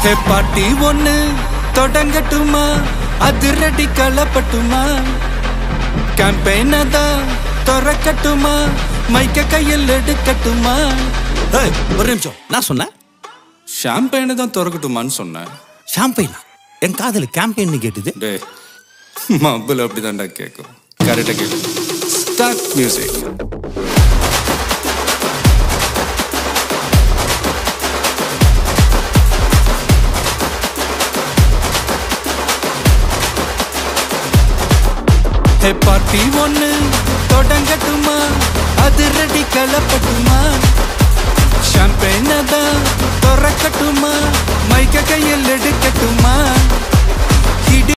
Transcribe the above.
ஹே பாட்டி ஒண்ணு தொடங்கட்டுமா, அதிரடி களப்பட்டுமா, கேம்பெயினை தான் திறக்கட்டுமா, மைக்க கையில் எடுக்கட்டுமா? ஒரு நிமிஷம், நான் சொன்னேன் ஷாம்பெயினை தான் திறக்கட்டுமான்னு சொன்னேன். ஷாம்பெயினா? என் காதல கேம்பெயின் கேட்டுது. டே மப்பிள் அப்படிதான்டா கேட்கும். கரெக்டாக கேளு. Start music. ஹே பார்ட்டி ஒண்ணு தொடங்கட்டுமா, அதிரடி களப்பட்டுமா, ஷாம்பெயினை தான் திறக்கட்டுமா, மைக்க கையில் எடுக்கட்டுமா?